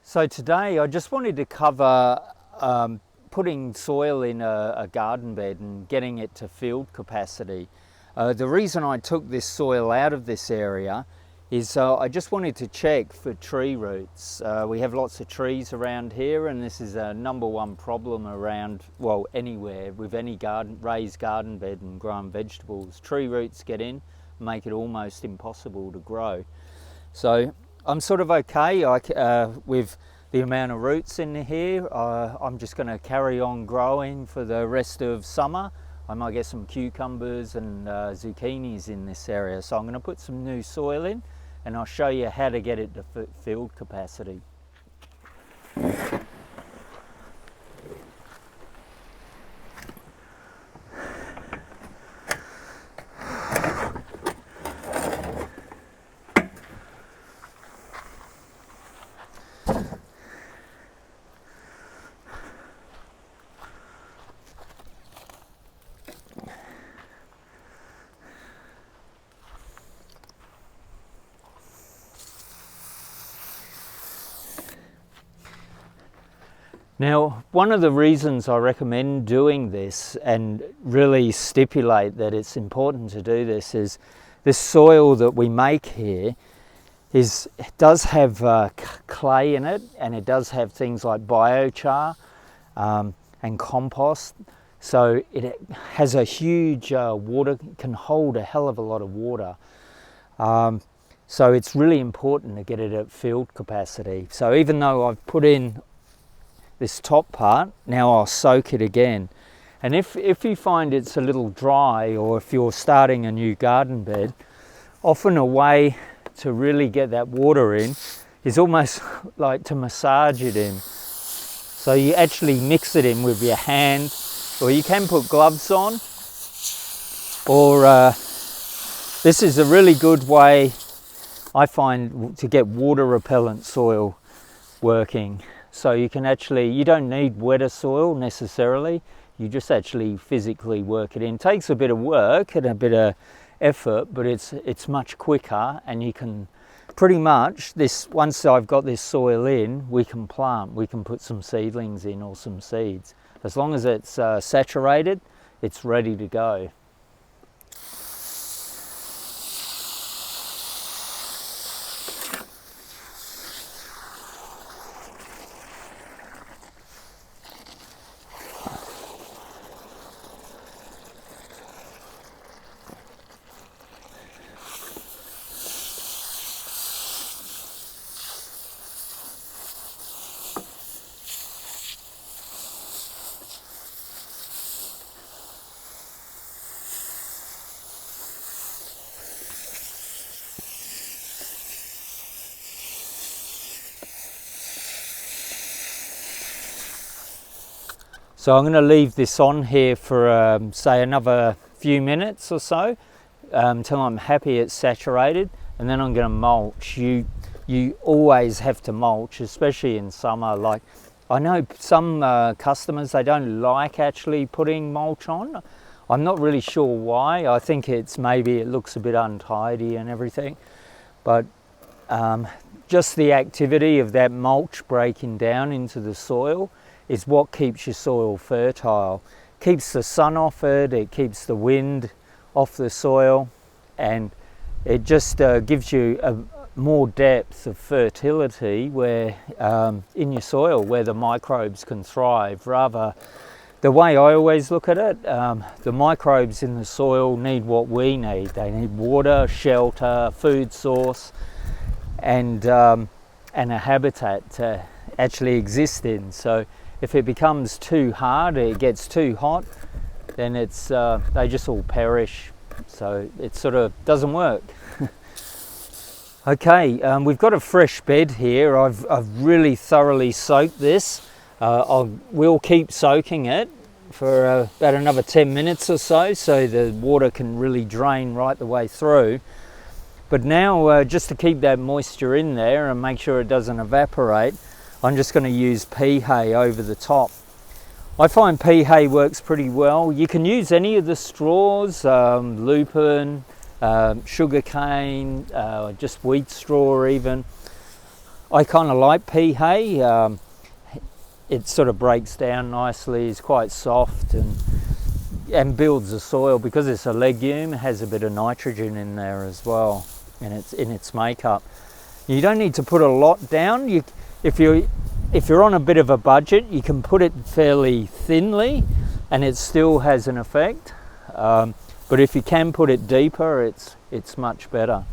So today I just wanted to cover putting soil in a garden bed and getting it to field capacity. The reason I took this soil out of this area is I just wanted to check for tree roots. We have lots of trees around here, and this is a #1 problem around, well, anywhere with any raised garden bed and growing vegetables. Tree roots get in, make it almost impossible to grow. So I'm sort of okay with the amount of roots in here. I'm just going to carry on growing for the rest of summer. I might get some cucumbers and zucchinis in this area. So I'm going to put some new soil in, and I'll show you how to get it to field capacity. Now, one of the reasons I recommend doing this and really stipulate that it's important to do this is this soil that we make here does have clay in it, and it does have things like biochar and compost. So it has a huge can hold a hell of a lot of water. So it's really important to get it at field capacity. So even though I've put in this top part, now I'll soak it again. And if you find it's a little dry, or if you're starting a new garden bed, often a way to really get that water in is almost like to massage it in. So you actually mix it in with your hand, or you can put gloves on, or this is a really good way I find to get water repellent soil working. So you don't need wetter soil necessarily, you just actually physically work it in. It takes a bit of work and a bit of effort, but it's much quicker, and you can pretty much, once I've got this soil in, we can put some seedlings in or some seeds. As long as it's saturated, it's ready to go. So I'm going to leave this on here for say another few minutes or so until I'm happy it's saturated, and then I'm going to mulch. You always have to mulch, especially in summer. Like, I know some customers, they don't like actually putting mulch on. I'm not really sure why. I think maybe it looks a bit untidy and everything, but just the activity of that mulch breaking down into the soil is what keeps your soil fertile. Keeps the sun off it, it keeps the wind off the soil, and it just gives you more depth of fertility where in your soil, where the microbes can thrive. Rather, the way I always look at it, the microbes in the soil need what we need. They need water, shelter, food source, and a habitat to actually exist in. So if it becomes too hard, it gets too hot, then they just all perish. So it sort of doesn't work. Okay, we've got a fresh bed here. I've really thoroughly soaked this. We'll keep soaking it for about another 10 minutes or so the water can really drain right the way through. But now, just to keep that moisture in there and make sure it doesn't evaporate, I'm just going to use pea hay over the top. I find pea hay works pretty well. You can use any of the straws, lupin, sugar cane, just wheat straw even. I kind of like pea hay. It sort of breaks down nicely, it's quite soft and builds the soil. Because it's a legume, it has a bit of nitrogen in there as well in its makeup. You don't need to put a lot down. If you're on a bit of a budget, you can put it fairly thinly and it still has an effect. But if you can put it deeper, it's much better.